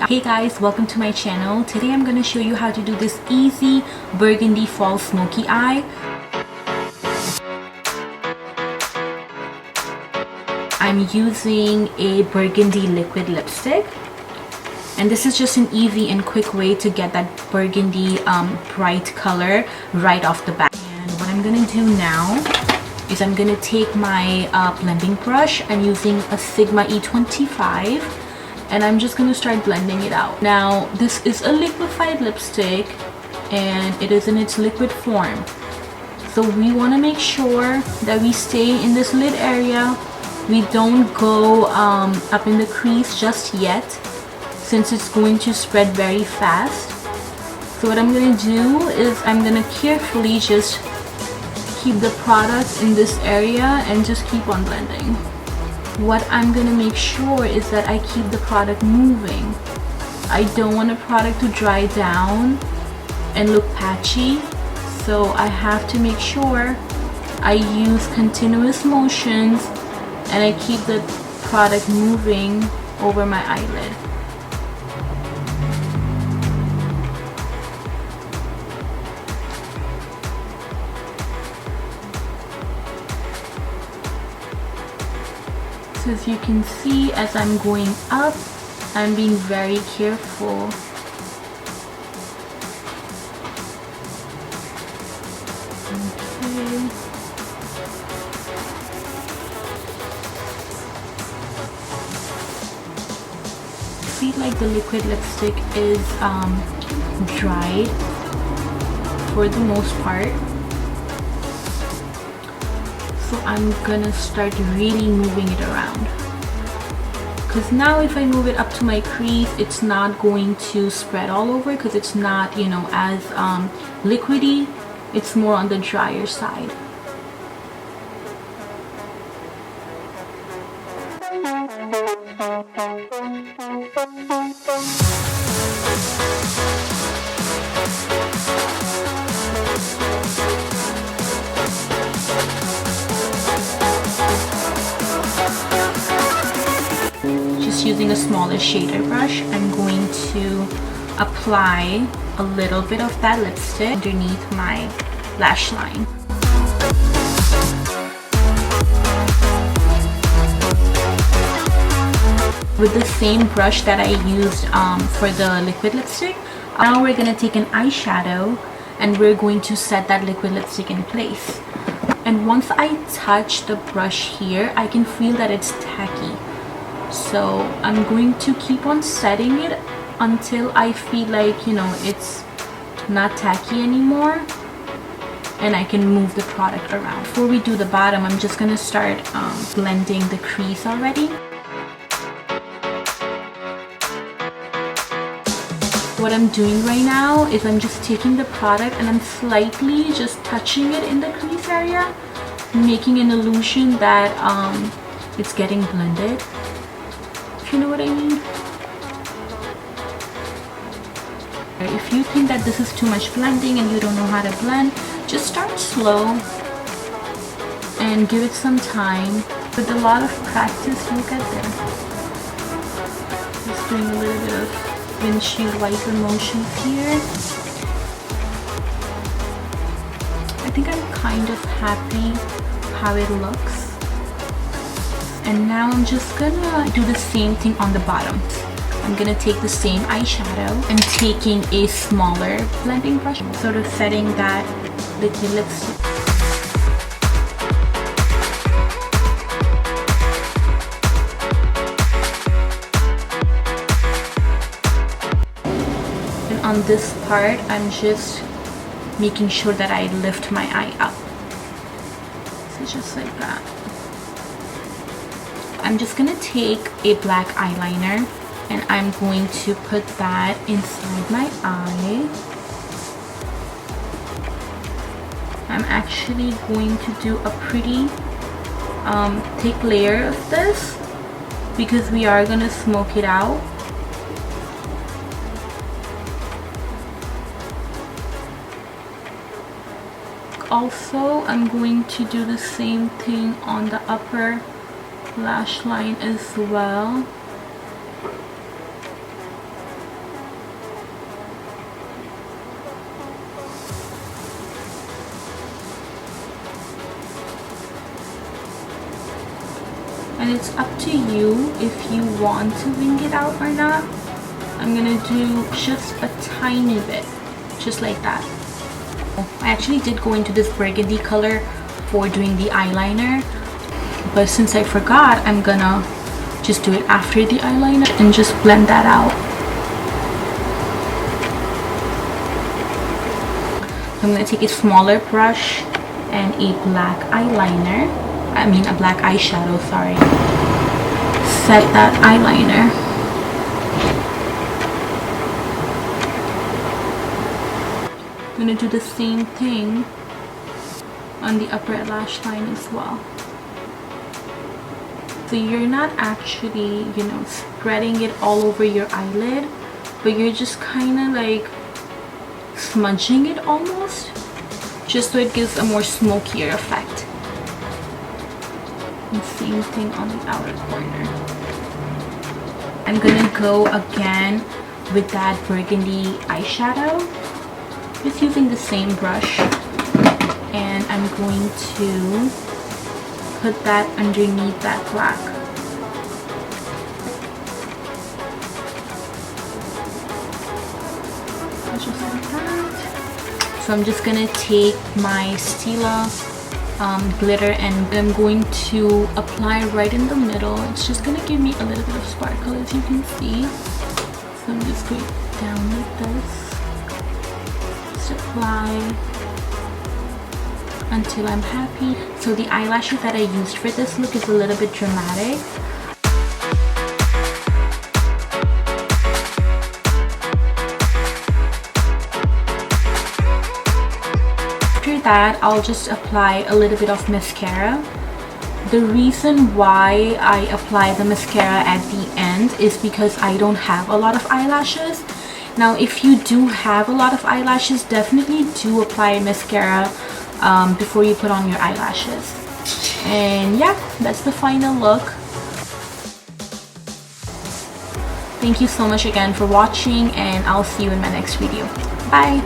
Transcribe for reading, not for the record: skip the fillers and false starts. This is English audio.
Hey guys, welcome to my channel. Today I'm going to show you how to do this easy burgundy false smoky eye. I'm using a burgundy liquid lipstick, and this is just an easy and quick way to get that burgundy bright color right off the bat. And what I'm going to do now is I'm going to take my blending brush. I'm using a Sigma E25. And I'm just going to start blending it out. Now, this is a liquefied lipstick and it is in its liquid form. So we want to make sure that we stay in this lid area. We don't go up in the crease just yet, since it's going to spread very fast. So what I'm going to do is I'm going to carefully just keep the product in this area and just keep on blending. What I'm going to make sure is that I keep the product moving. I don't want the product to dry down and look patchy, so I have to make sure I use continuous motions and I keep the product moving over my eyelid. So as you can see, as I'm going up, I'm being very careful. Okay. See, like the liquid lipstick is dried for the most part. So I'm gonna start really moving it around, because now if I move it up to my crease, it's not going to spread all over, because it's not, you know, as liquidy. It's more on the drier side. Using a smaller shader brush, I'm going to apply a little bit of that lipstick underneath my lash line. With the same brush that I used for the liquid lipstick, now we're going to take an eyeshadow and we're going to set that liquid lipstick in place. And once I touch the brush here, I can feel that it's tacky. So I'm going to keep on setting it until I feel like, you know, it's not tacky anymore and I can move the product around. Before we do the bottom, I'm just going to start blending the crease already. What I'm doing right now is I'm just taking the product and I'm slightly just touching it in the crease area, making an illusion that it's getting blended. You know what I mean? If you think that this is too much blending and you don't know how to blend, just start slow and give it some time. With a lot of practice, you'll get there. Just doing a little bit of windshield wiper motions here. I think I'm kind of happy how it looks. And now I'm just gonna do the same thing on the bottom. I'm gonna take the same eyeshadow and taking a smaller blending brush, sort of setting that liquid lipstick. And on this part, I'm just making sure that I lift my eye up. So just like that. I'm just gonna take a black eyeliner and I'm going to put that inside my eye. I'm actually going to do a pretty thick layer of this because we are gonna smoke it out. Also, I'm going to do the same thing on the upper lash line as well. and it's up to you if you want to wing it out or not. I'm gonna do just a tiny bit, just like that. I actually did go into this burgundy color for doing the eyeliner, but since I forgot, I'm gonna just do it after the eyeliner and just blend that out. I'm gonna take a smaller brush and a black eyeliner, a black eyeshadow, sorry. Set that eyeliner. I'm gonna do the same thing on the upper lash line as well. So you're not actually, spreading it all over your eyelid, but you're just kind of like smudging it almost, just so it gives a more smokier effect. And same thing on the outer corner. I'm gonna go again with that burgundy eyeshadow, just using the same brush, and I'm going to put that underneath that black. Just like that. So I'm just gonna take my Stila glitter, and I'm going to apply right in the middle. It's just gonna give me a little bit of sparkle, as you can see. So I'm just going down like this. Apply until I'm happy. So the eyelashes that I used for this look is a little bit dramatic. After that, I'll just apply a little bit of mascara. The reason why I apply the mascara at the end is because I don't have a lot of eyelashes. Now, if you do have a lot of eyelashes, definitely do apply mascara before you put on your eyelashes. And yeah, that's the final look. Thank you so much again for watching, and I'll see you in my next video. Bye!